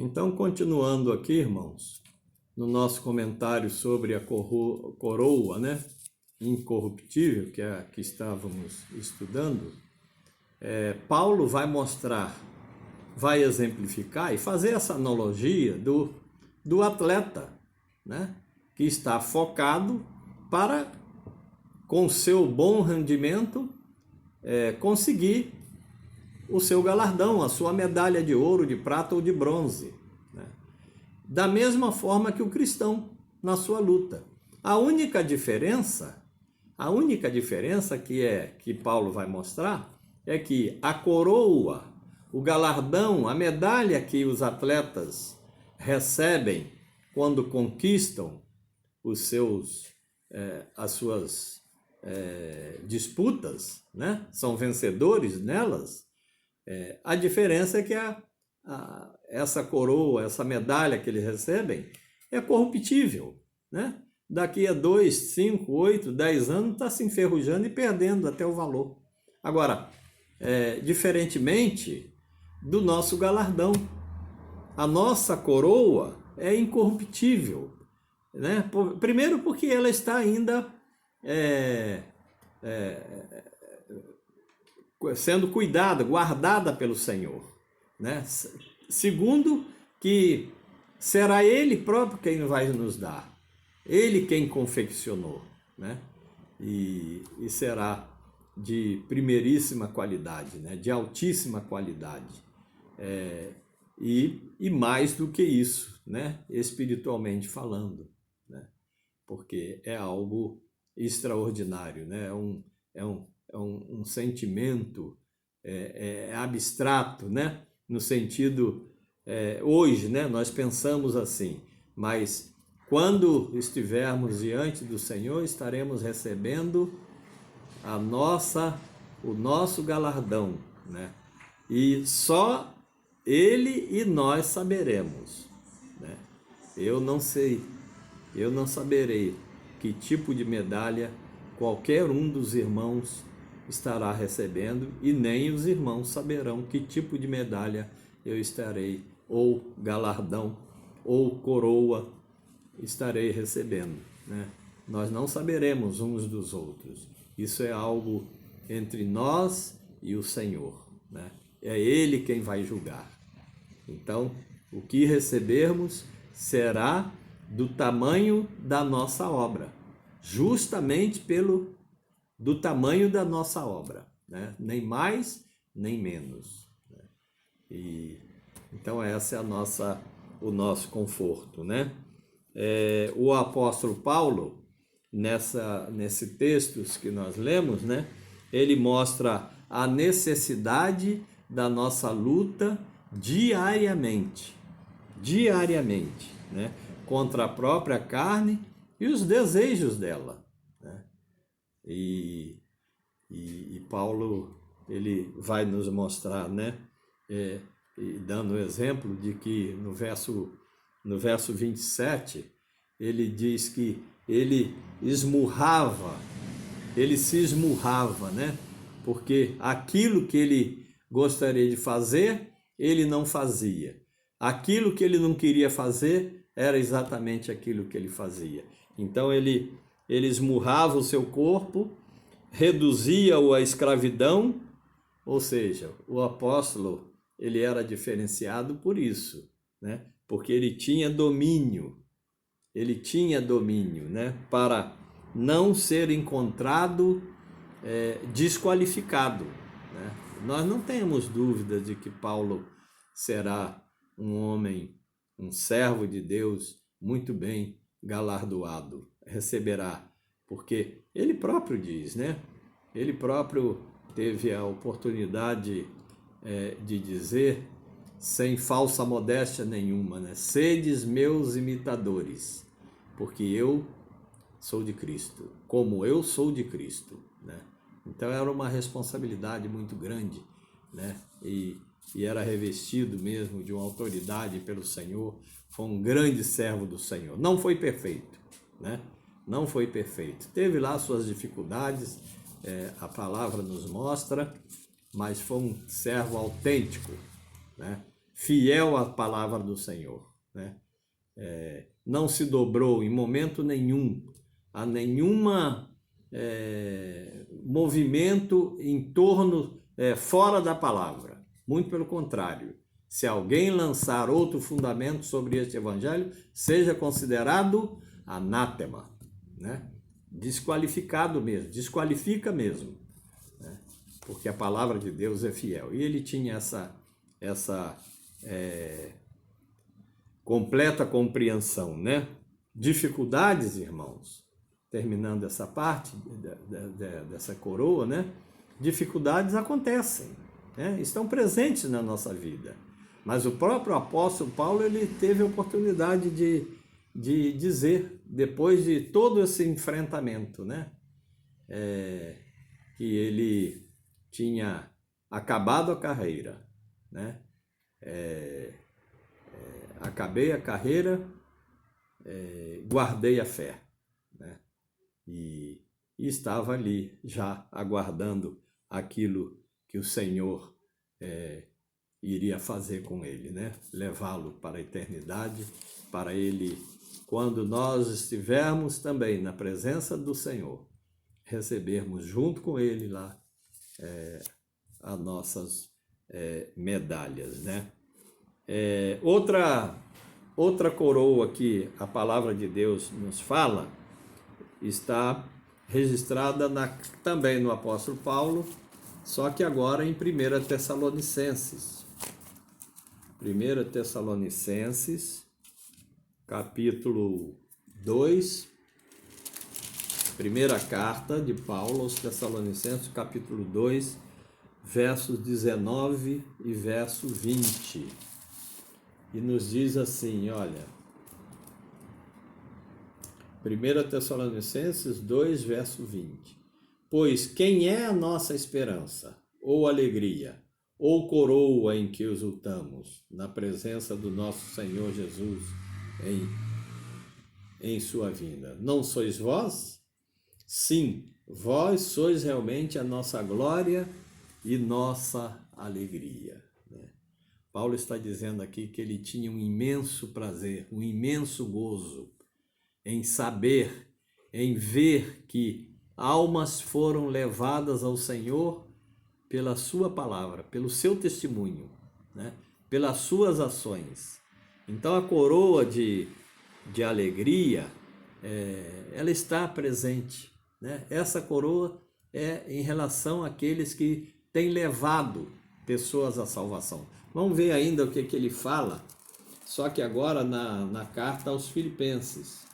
Então, continuando aqui, irmãos, no nosso comentário sobre a coroa, né, incorruptível, que é a que estávamos estudando, Paulo vai mostrar, vai exemplificar e fazer essa analogia do atleta, né, que está focado para, com seu bom rendimento, conseguir o seu galardão, a sua medalha de ouro, de prata ou de bronze, né? Da mesma forma que o cristão na sua luta. A única diferença que Paulo vai mostrar é que a coroa, o galardão, a medalha que os atletas recebem quando conquistam as suas disputas, né? São vencedores nelas. A diferença é que essa coroa, essa medalha que eles recebem é corruptível, né? Daqui a 2, 5, 8, 10 anos está se enferrujando e perdendo até o valor. Agora, diferentemente do nosso galardão, a nossa coroa é incorruptível, né? Primeiro porque ela está ainda sendo cuidada, guardada pelo Senhor, né? Segundo, que será Ele próprio quem vai nos dar, Ele quem confeccionou, né? E será de primeiríssima qualidade, né? De altíssima qualidade, e mais do que isso, né? Espiritualmente falando, né? Porque é algo extraordinário, né? É um sentimento abstrato, né? No sentido, hoje, né? Nós pensamos assim, mas quando estivermos diante do Senhor, estaremos recebendo o nosso galardão, né? E só Ele e nós saberemos, né? Eu não saberei que tipo de medalha qualquer um dos irmãos estará recebendo, e nem os irmãos saberão que tipo de medalha eu estarei, ou galardão, ou coroa estarei recebendo, né? Nós não saberemos uns dos outros. Isso é algo entre nós e o Senhor, né? É Ele quem vai julgar. Então, o que recebermos será do tamanho da nossa obra, justamente do tamanho da nossa obra, né? Nem mais, nem menos, né? E então essa é o nosso conforto, né? O apóstolo Paulo, nesse texto que nós lemos, né? Ele mostra a necessidade da nossa luta diariamente, né? Contra a própria carne e os desejos dela, né? E Paulo, ele vai nos mostrar, né? E dando o exemplo de que no verso 27, ele diz que ele se esmurrava, né? Porque aquilo que ele gostaria de fazer, ele não fazia. Aquilo que ele não queria fazer, era exatamente aquilo que ele fazia. Então ele esmurrava o seu corpo, reduzia-o à escravidão, ou seja, o apóstolo, ele era diferenciado por isso, né? Porque ele tinha domínio, né? Para não ser encontrado desqualificado, né? Nós não temos dúvida de que Paulo será um homem, um servo de Deus muito bem galardoado, receberá, porque ele próprio diz, né? Ele próprio teve a oportunidade de dizer, sem falsa modéstia nenhuma, né? Sedes meus imitadores, porque eu sou de Cristo, como eu sou de Cristo, né? Então era uma responsabilidade muito grande, né? E era revestido mesmo de uma autoridade pelo Senhor. Foi um grande servo do Senhor. Não foi perfeito, né? Não foi perfeito. Teve lá suas dificuldades, a palavra nos mostra, mas foi um servo autêntico, né? fiel à palavra do Senhor, né? Não se dobrou em momento nenhum a nenhuma movimento em torno, fora da palavra. Muito pelo contrário. Se alguém lançar outro fundamento sobre este evangelho, seja considerado anátema, né? Desqualificado mesmo, desqualifica mesmo, né? Porque a palavra de Deus é fiel. E ele tinha essa completa compreensão, né? Dificuldades, irmãos, terminando essa parte dessa coroa, né? Dificuldades acontecem, né? Estão presentes na nossa vida. Mas o próprio apóstolo Paulo, ele teve a oportunidade de dizer, depois de todo esse enfrentamento, né? Que ele tinha acabado a carreira, né? Acabei a carreira, guardei a fé, né? E estava ali já aguardando aquilo que o Senhor iria fazer com ele, né? Levá-lo para a eternidade, para ele, quando nós estivermos também na presença do Senhor, recebermos junto com ele lá as nossas medalhas, né? Outra coroa que a palavra de Deus nos fala está registrada também no apóstolo Paulo, só que agora em 1 Tessalonicenses. 1 Tessalonicenses, capítulo 2, primeira carta de Paulo aos Tessalonicenses, capítulo 2, versos 19 e verso 20. E nos diz assim, olha, 1 Tessalonicenses 2, verso 20. Pois quem é a nossa esperança, ou alegria, ou coroa em que exultamos, na presença do nosso Senhor Jesus em sua vinda? Não sois vós? Sim, vós sois realmente a nossa glória e nossa alegria. Paulo está dizendo aqui que ele tinha um imenso prazer, um imenso gozo em saber, em ver que almas foram levadas ao Senhor pela sua palavra, pelo seu testemunho, né? Pelas suas ações. Então a coroa de alegria, ela está presente, né? Essa coroa é em relação àqueles que têm levado pessoas à salvação. Vamos ver ainda o que ele fala, só que agora na carta aos Filipenses.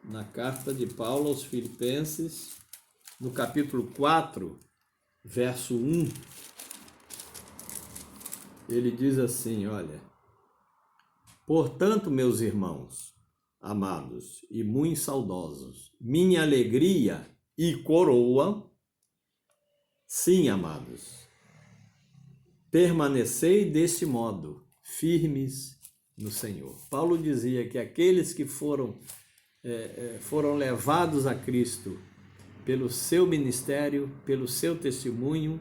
Na carta de Paulo aos Filipenses, no capítulo 4, verso 1, ele diz assim, olha: portanto, meus irmãos, amados e muito saudosos, minha alegria e coroa, sim, amados, permanecei deste modo, firmes no Senhor. Paulo dizia que aqueles que foram levados a Cristo pelo seu ministério, pelo seu testemunho,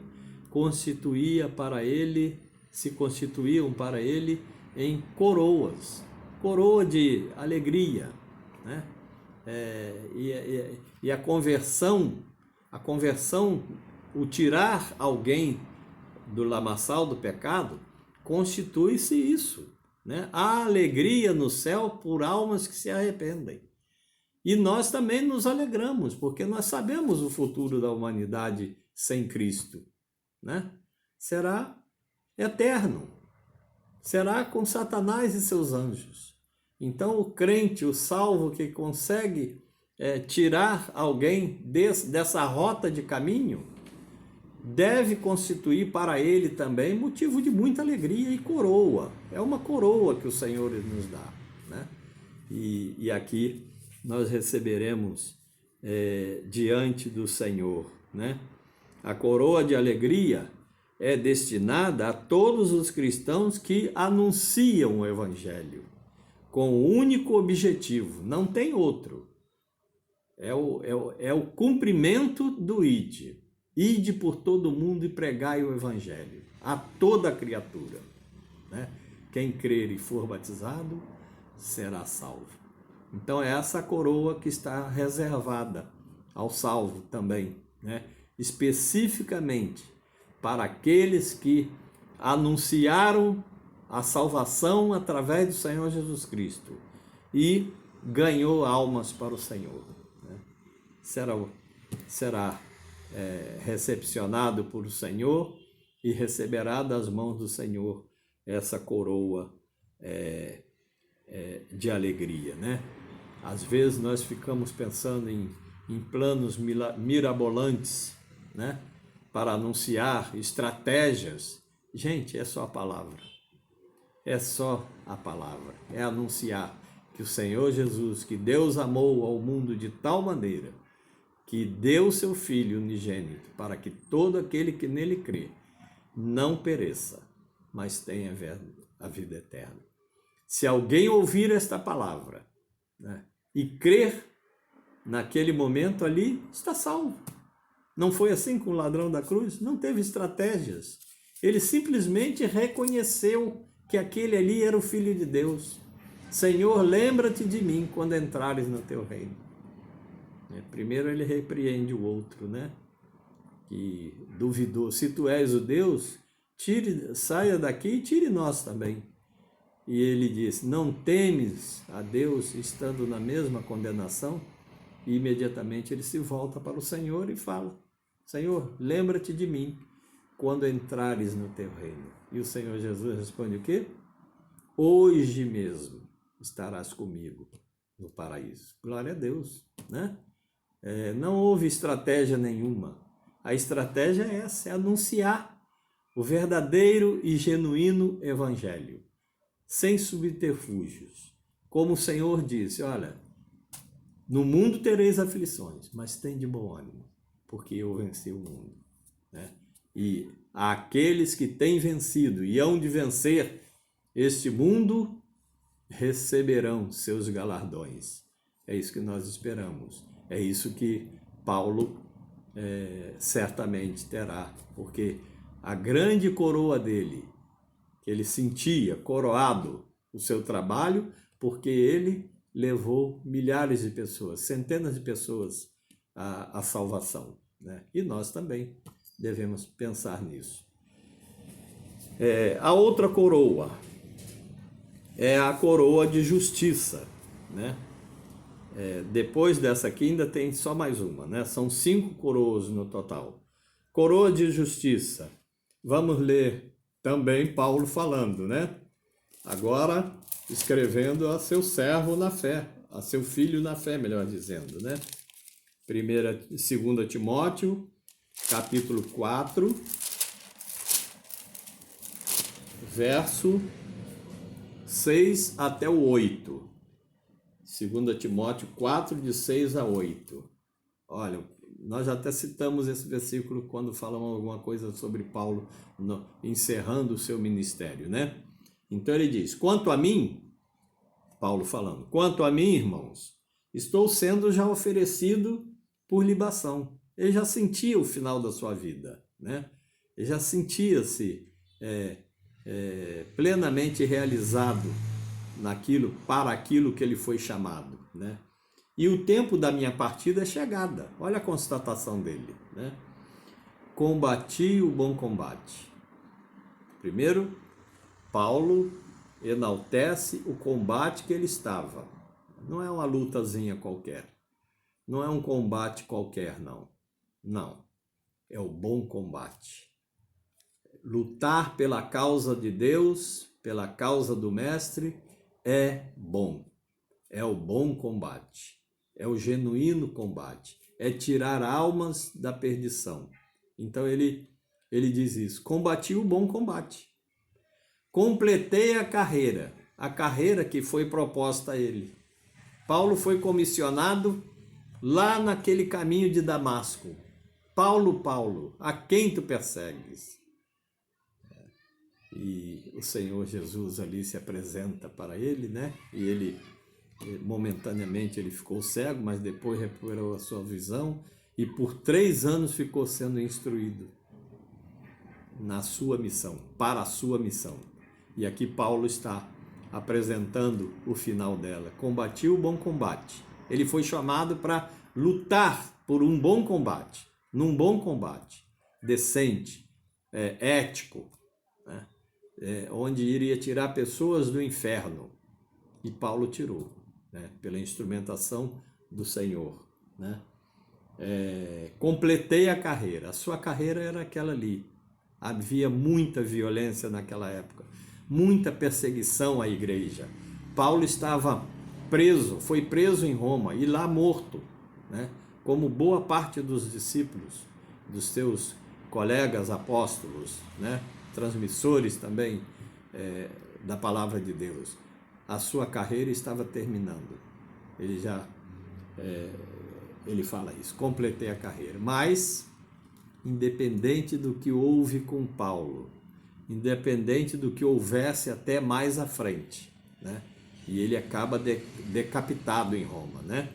se constituíam para ele em coroas, coroa de alegria, né? E a conversão, o tirar alguém do lamaçal do pecado, constitui-se isso, né? A alegria no céu por almas que se arrependem. E nós também nos alegramos, porque nós sabemos o futuro da humanidade sem Cristo, né? Será eterno, será com Satanás e seus anjos. Então o crente, o salvo que consegue tirar alguém dessa rota de caminho, deve constituir para ele também motivo de muita alegria e coroa. É uma coroa que o Senhor nos dá, né? E aqui nós receberemos diante do Senhor, né? A coroa de alegria é destinada a todos os cristãos que anunciam o Evangelho com o único objetivo, não tem outro, é o cumprimento do ide por todo mundo e pregai o Evangelho. a toda criatura, né? Quem crer e for batizado será salvo. Então é essa coroa que está reservada ao salvo também, né? Especificamente para aqueles que anunciaram a salvação através do Senhor Jesus Cristo e ganhou almas para o Senhor, né? Será recepcionado por o Senhor e receberá das mãos do Senhor essa coroa de alegria, né? Às vezes nós ficamos pensando em planos mirabolantes, né? Para anunciar estratégias. Gente, é só a palavra. É só a palavra. É anunciar que o Senhor Jesus, que Deus amou ao mundo de tal maneira que deu seu Filho unigênito para que todo aquele que nele crê não pereça, mas tenha a vida eterna. Se alguém ouvir esta palavra, né, e crer naquele momento ali, está salvo. Não foi assim com o ladrão da cruz? Não teve estratégias. Ele simplesmente reconheceu que aquele ali era o Filho de Deus. Senhor, lembra-te de mim quando entrares no teu reino. Primeiro ele repreende o outro, né? Que duvidou. Se tu és o Deus, saia daqui e tire nós também. E ele disse, não temes a Deus estando na mesma condenação? E imediatamente ele se volta para o Senhor e fala, Senhor, lembra-te de mim quando entrares no teu reino. E o Senhor Jesus responde o quê? Hoje mesmo estarás comigo no paraíso. Glória a Deus, né? Não houve estratégia nenhuma. A estratégia é essa, é anunciar o verdadeiro e genuíno evangelho, sem subterfúgios. Como o Senhor disse, olha, no mundo tereis aflições, mas tem de bom ânimo, porque eu venci o mundo, né? E aqueles que têm vencido e hão de vencer este mundo receberão seus galardões. É isso que nós esperamos. É isso que Paulo certamente terá, porque a grande coroa dele, que ele sentia coroado o seu trabalho, porque ele levou milhares de pessoas, centenas de pessoas à salvação, né? E nós também devemos pensar nisso. A outra coroa é a coroa de justiça, né? Depois dessa aqui ainda tem só mais uma, né? São 5 coroas no total. Coroa de justiça. Vamos ler também Paulo falando, né? Agora escrevendo a seu servo na fé, a seu filho na fé, melhor dizendo, né? 2 Timóteo, capítulo 4, verso 6 até o 8. 2 Timóteo 4, de 6 a 8. Olha, nós já até citamos esse versículo quando falamos alguma coisa sobre Paulo encerrando o seu ministério, né? Então ele diz, quanto a mim, Paulo falando, quanto a mim, irmãos, estou sendo já oferecido por libação. Ele já sentia o final da sua vida, né? Ele já sentia-se plenamente realizado para aquilo que ele foi chamado, né? E o tempo da minha partida é chegada. Olha a constatação dele, né? Combati o bom combate. Primeiro, Paulo enaltece o combate que ele estava. Não é uma lutazinha qualquer. Não é um combate qualquer, não. Não. É o bom combate. Lutar pela causa de Deus, pela causa do Mestre, é bom. É o bom combate. É o genuíno combate. É tirar almas da perdição. Então ele diz isso. Combati o bom combate. Completei a carreira que foi proposta a ele. Paulo foi comissionado lá naquele caminho de Damasco. Paulo, Paulo, a quem tu persegues? E o Senhor Jesus ali se apresenta para ele, né? E ele, momentaneamente, ele ficou cego, mas depois recuperou a sua visão e por 3 anos ficou sendo instruído. na sua missão, para a sua missão. E aqui Paulo está apresentando o final dela. Combati o bom combate. Ele foi chamado para lutar por um bom combate, num bom combate, decente, ético, né? Onde iria tirar pessoas do inferno. E Paulo tirou, né? Pela instrumentação do Senhor, né? Completei a carreira. A sua carreira era aquela ali. Havia muita violência naquela época, muita perseguição à igreja. Paulo estava preso, foi preso em Roma e lá morto, né? Como boa parte dos discípulos, dos seus colegas apóstolos, né? Transmissores também da palavra de Deus. A sua carreira estava terminando. Ele fala isso, completei a carreira. Mas, independente do que houve com Paulo, independente do que houvesse até mais à frente, né? E ele acaba decapitado em Roma, né?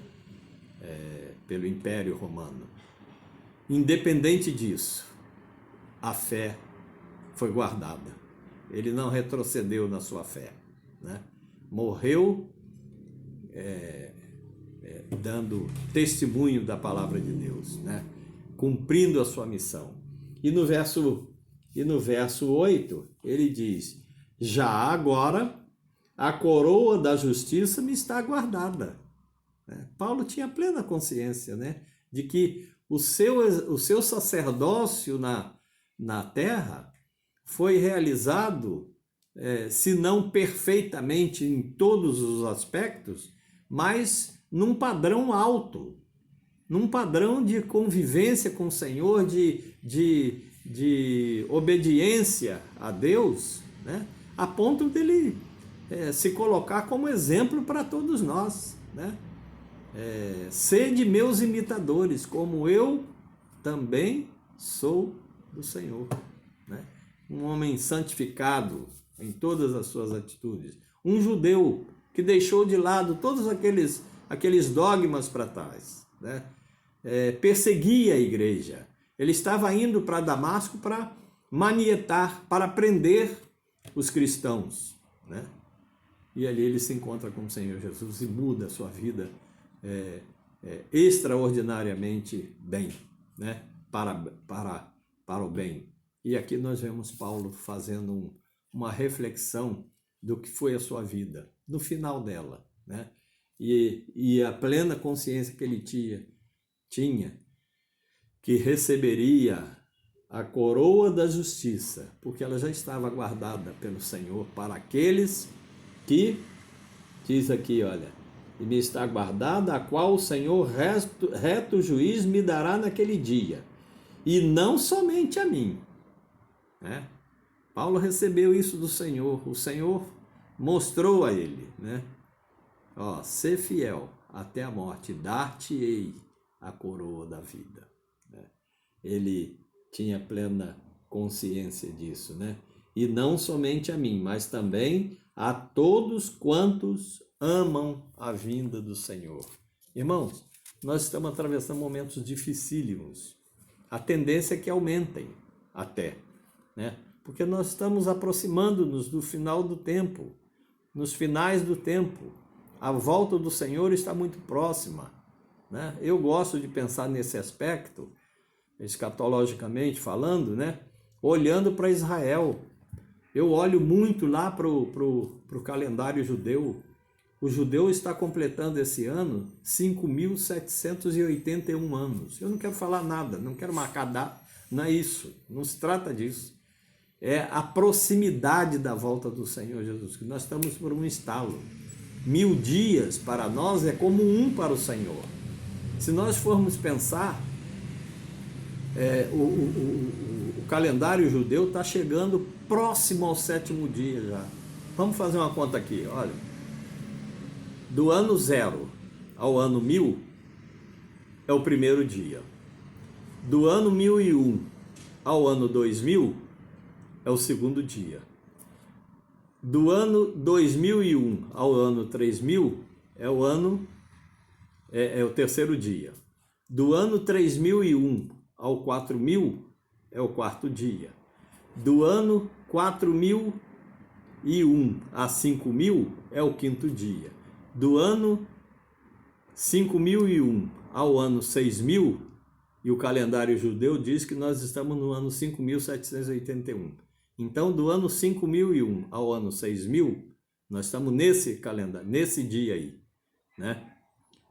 Pelo Império Romano. Independente disso, a fé foi guardada. Ele não retrocedeu na sua fé, né? Morreu dando testemunho da palavra de Deus, né? Cumprindo a sua missão. E no verso 8, ele diz: já agora a coroa da justiça me está guardada. Paulo tinha plena consciência, né, de que o seu sacerdócio na terra foi realizado, se não perfeitamente em todos os aspectos, mas num padrão alto, num padrão de convivência com o Senhor, de obediência a Deus, né, a ponto dele se colocar como exemplo para todos nós, né? Sede meus imitadores, como eu também sou do Senhor, né? Um homem santificado em todas as suas atitudes, um judeu que deixou de lado todos aqueles dogmas para trás, né? Perseguia a igreja. Ele estava indo para Damasco para manietar, para prender os cristãos, né? E ali ele se encontra com o Senhor Jesus e muda a sua vida extraordinariamente bem, né? Para o bem. E aqui nós vemos Paulo fazendo uma reflexão do que foi a sua vida, no final dela, né? E a plena consciência que ele tinha que receberia a coroa da justiça, porque ela já estava guardada pelo Senhor para aqueles que, diz aqui, olha, e me está guardada, a qual o Senhor reto juiz me dará naquele dia, e não somente a mim, né? Paulo recebeu isso do Senhor, o Senhor mostrou a ele, né? Ser fiel até a morte, dar-te-ei a coroa da vida, né? Ele tinha plena consciência disso, né? E não somente a mim, mas também a todos quantos amam a vinda do Senhor. Irmãos, nós estamos atravessando momentos dificílimos. A tendência é que aumentem até, né? Porque nós estamos aproximando-nos do final do tempo, nos finais do tempo. A volta do Senhor está muito próxima, né? Eu gosto de pensar nesse aspecto, escatologicamente falando, né? Olhando para Israel. Eu olho muito lá para o calendário judeu. O judeu está completando esse ano 5.781 anos. Eu não quero falar nada, não quero marcar data, não é isso, não se trata disso. É a proximidade da volta do Senhor Jesus, que nós estamos por um estalo. 1000 dias para nós é como um para o Senhor. Se nós formos pensar, o calendário judeu está chegando próximo ao 7º dia já. Vamos fazer uma conta aqui, olha. Do ano 0 ao ano 1000 é o primeiro dia. Do ano 1001 ao ano 2000 é o segundo dia. Do ano 2001 ao ano 3000 é o terceiro dia. Do ano 3001 ao 4000 é o quarto dia. Do ano 4001 a 5000 é o quinto dia. Do ano 5001 ao ano 6000, e o calendário judeu diz que nós estamos no ano 5781. Então, do ano 5001 ao ano 6000, nós estamos nesse calendário, nesse dia aí, né?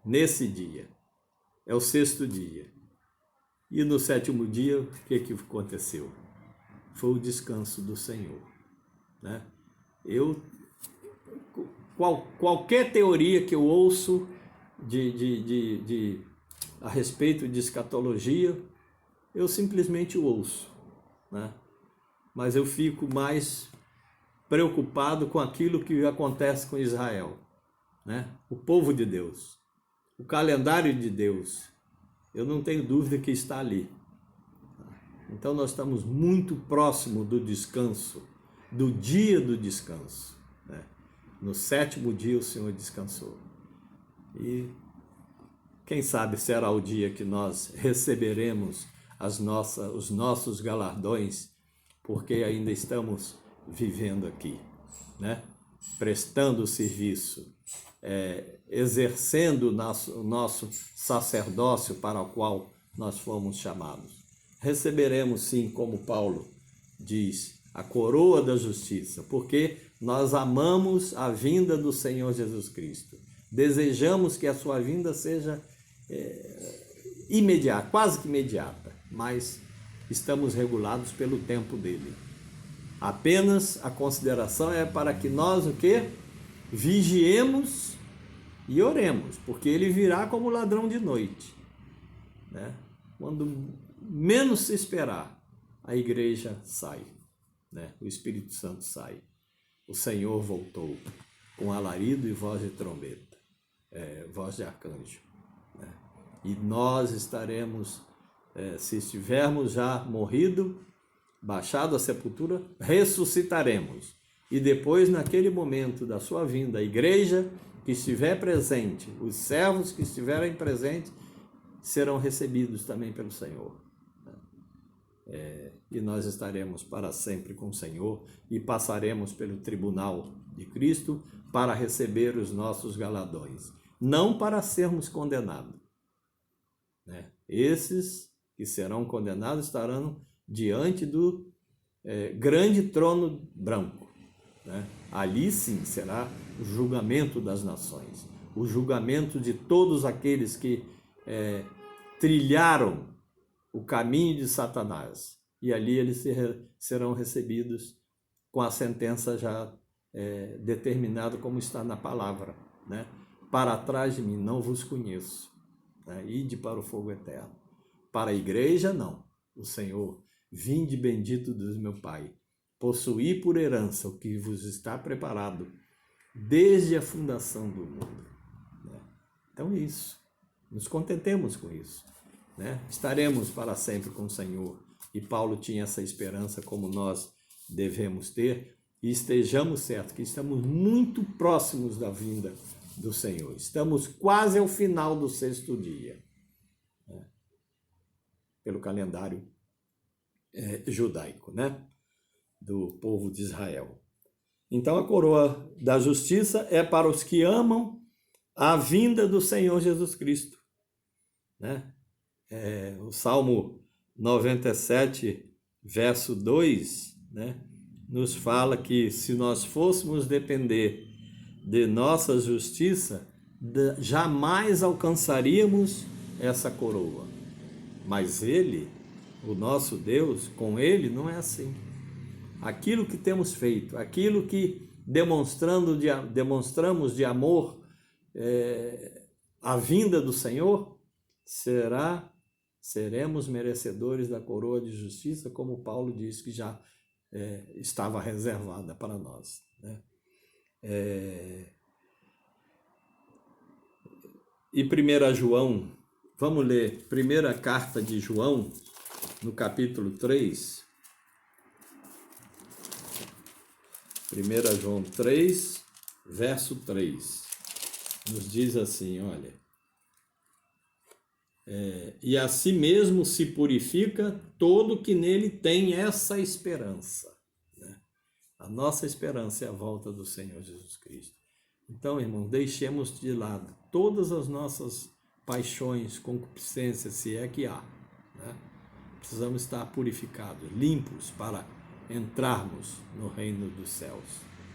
Nesse dia. É o sexto dia. E no sétimo dia, o que aconteceu? Foi o descanso do Senhor, né? Qualquer teoria que eu ouço a respeito de escatologia, eu simplesmente ouço, né? Mas eu fico mais preocupado com aquilo que acontece com Israel, né? O povo de Deus, o calendário de Deus, eu não tenho dúvida que está ali. Então nós estamos muito próximo do descanso, do dia do descanso, né? No sétimo dia o Senhor descansou. E quem sabe será o dia que nós receberemos os nossos galardões, porque ainda estamos vivendo aqui, né? Prestando serviço, exercendo o nosso sacerdócio para o qual nós fomos chamados. Receberemos sim, como Paulo diz, a coroa da justiça, porque nós amamos a vinda do Senhor Jesus Cristo. Desejamos que a sua vinda seja imediata, quase que imediata, mas estamos regulados pelo tempo dele. Apenas a consideração é para que nós o quê? Vigiemos e oremos, porque ele virá como ladrão de noite, né? Quando menos se esperar, a igreja sai, né? O Espírito Santo sai. O Senhor voltou com alarido e voz de trombeta, voz de arcanjo, né? E nós estaremos, se estivermos já morrido, baixado à sepultura, ressuscitaremos. E depois, naquele momento da sua vinda, a igreja que estiver presente, os servos que estiverem presentes, serão recebidos também pelo Senhor. E nós estaremos para sempre com o Senhor e passaremos pelo tribunal de Cristo para receber os nossos galardões, não para sermos condenados, né? Esses que serão condenados estarão diante do grande trono branco, né? Ali sim será o julgamento das nações, o julgamento de todos aqueles que trilharam o caminho de Satanás, e ali eles serão recebidos com a sentença já determinada, como está na palavra, né? Para trás de mim não vos conheço, né? Ide para o fogo eterno. Para a igreja, não. O Senhor: vinde bendito do meu Pai, possuí por herança o que vos está preparado desde a fundação do mundo, né? Então isso, nos contentemos com isso, né? Estaremos para sempre com o Senhor, e Paulo tinha essa esperança, como nós devemos ter, e estejamos certos que estamos muito próximos da vinda do Senhor. Estamos quase ao final do sexto dia, né? Pelo calendário judaico, né? Do povo de Israel. Então a coroa da justiça é para os que amam a vinda do Senhor Jesus Cristo, né? O Salmo 97, verso 2, né, nos fala que se nós fôssemos depender de nossa justiça, jamais alcançaríamos essa coroa. Mas ele, o nosso Deus, com ele não é assim. Aquilo que temos feito, aquilo que demonstramos de amor, a vinda do Senhor, seremos merecedores da coroa de justiça, como Paulo diz que já estava reservada para nós, né? E 1 João, vamos ler, primeira carta de João, no capítulo 3, 1 João 3, verso 3, nos diz assim, olha: E a si mesmo se purifica todo que nele tem essa esperança. Né? A nossa esperança é a volta do Senhor Jesus Cristo. Então, irmão, deixemos de lado todas as nossas paixões, concupiscências, se é que há. Né? Precisamos estar purificados, limpos para entrarmos no reino dos céus.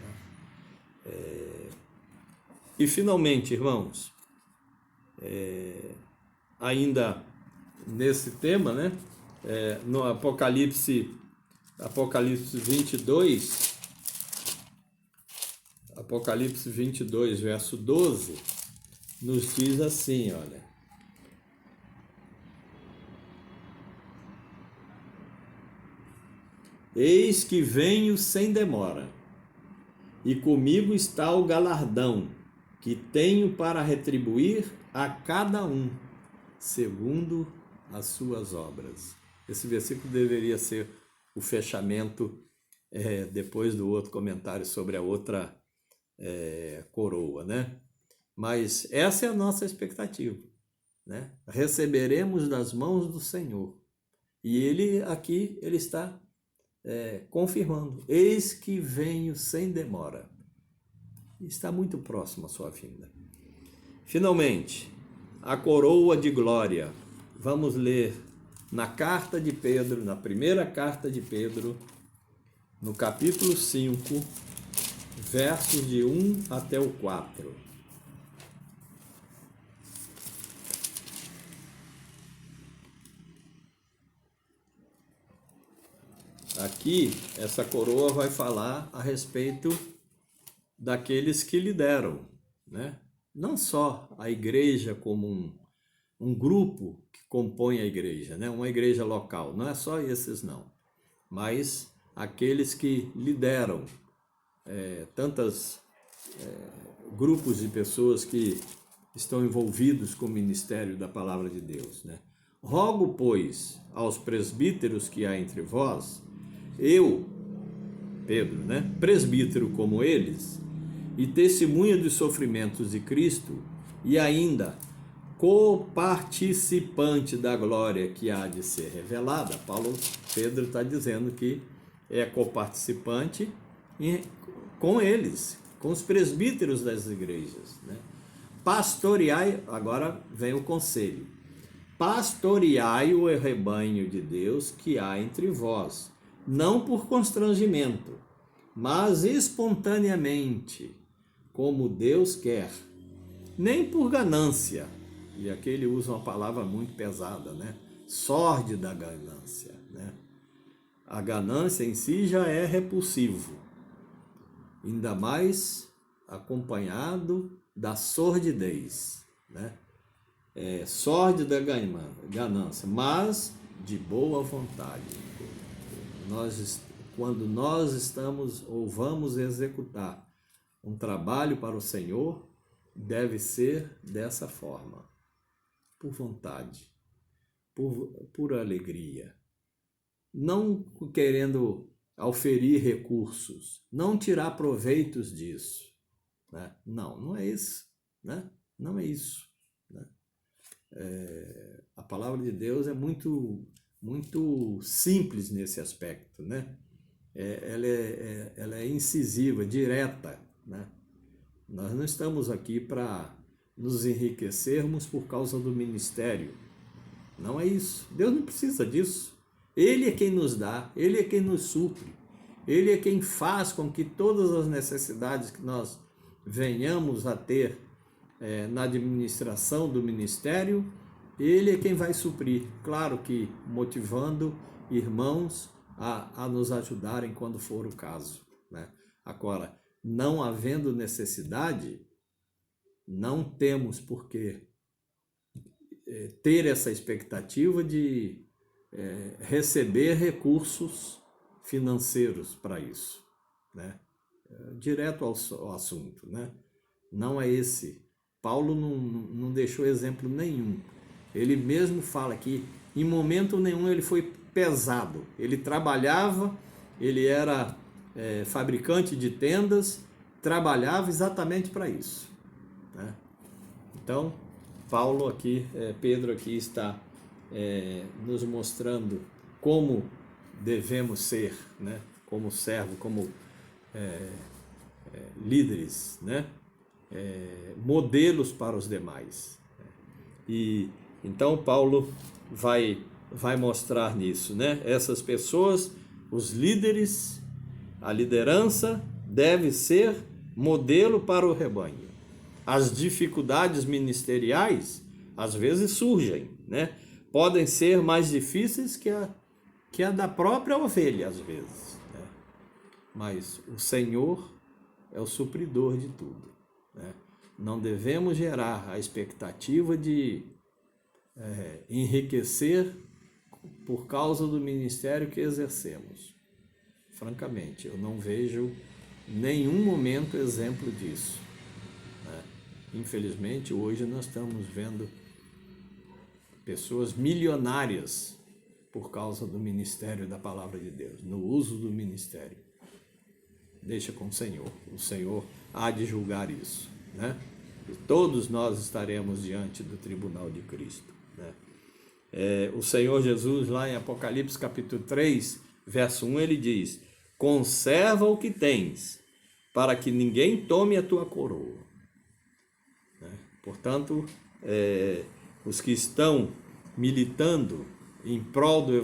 Né? E finalmente, irmãos, ainda nesse tema, né? No Apocalipse 22, Apocalipse 22, verso 12, nos diz assim, olha: eis que venho sem demora, e comigo está o galardão, que tenho para retribuir a cada um, segundo as suas obras. Esse versículo deveria ser o fechamento, depois do outro comentário sobre a outra coroa, né? Mas essa é a nossa expectativa, né? Receberemos das mãos do Senhor. E ele aqui, ele está confirmando: eis que venho sem demora. Está muito próximo a sua vinda. Finalmente, a coroa de glória. Vamos ler na carta de Pedro, na primeira carta de Pedro, no capítulo 5, versos de 1 até o 4. Aqui, essa coroa vai falar a respeito daqueles que lideram, né? Não só a igreja como um grupo que compõe a igreja, né? Uma igreja local, não é só esses não, mas aqueles que lideram tantos grupos de pessoas que estão envolvidos com o ministério da palavra de Deus, né? Rogo, pois, aos presbíteros que há entre vós, eu, Pedro, né? Presbítero como eles, e testemunha dos sofrimentos de Cristo, e ainda coparticipante da glória que há de ser revelada. Pedro está dizendo que é coparticipante com eles, com os presbíteros das igrejas, né? Pastoreai, agora vem o conselho: pastoreai o rebanho de Deus que há entre vós, não por constrangimento, mas espontaneamente, como Deus quer, nem por ganância. E aqui ele usa uma palavra muito pesada, né? Sórdida ganância, né? A ganância em si já é repulsivo, ainda mais acompanhado da sordidez, né? Sórdida ganância, mas de boa vontade. Quando nós estamos ou vamos executar um trabalho para o Senhor, deve ser dessa forma, por vontade, por alegria, não querendo auferir recursos, não tirar proveitos disso, né? Não é isso, né? Não é isso, né? A palavra de Deus é muito simples nesse aspecto, né? Ela é incisiva, direta, né? Nós não estamos aqui para nos enriquecermos por causa do ministério. Não é isso. Deus não precisa disso. Ele é quem nos dá, Ele é quem nos supre, Ele é quem faz com que todas as necessidades que nós venhamos a ter na administração do ministério, Ele é quem vai suprir. Claro que motivando irmãos a nos ajudarem quando for o caso, né? Agora, não havendo necessidade, não temos por que ter essa expectativa de receber recursos financeiros para isso, né? Direto ao assunto, né? Não é esse. Paulo não deixou exemplo nenhum. Ele mesmo fala que em momento nenhum ele foi pesado. Ele trabalhava, ele era fabricante de tendas, trabalhava exatamente para isso, né? Então, Paulo aqui, Pedro aqui está nos mostrando como devemos ser, né? Como servo, como líderes, né? Modelos para os demais. E então Paulo vai mostrar nisso, né? Essas pessoas, os líderes, a liderança deve ser modelo para o rebanho. As dificuldades ministeriais às vezes surgem, né? Podem ser mais difíceis que a da própria ovelha, às vezes, né? Mas o Senhor é o supridor de tudo, né? Não devemos gerar a expectativa de enriquecer por causa do ministério que exercemos. Francamente, eu não vejo nenhum momento exemplo disso, né? Infelizmente, hoje nós estamos vendo pessoas milionárias por causa do ministério da palavra de Deus, no uso do ministério. Deixa com o Senhor há de julgar isso, né? E todos nós estaremos diante do tribunal de Cristo, né? O Senhor Jesus, lá em Apocalipse capítulo 3, verso 1, ele diz: conserva o que tens, para que ninguém tome a tua coroa, né? Portanto, os que estão militando em prol do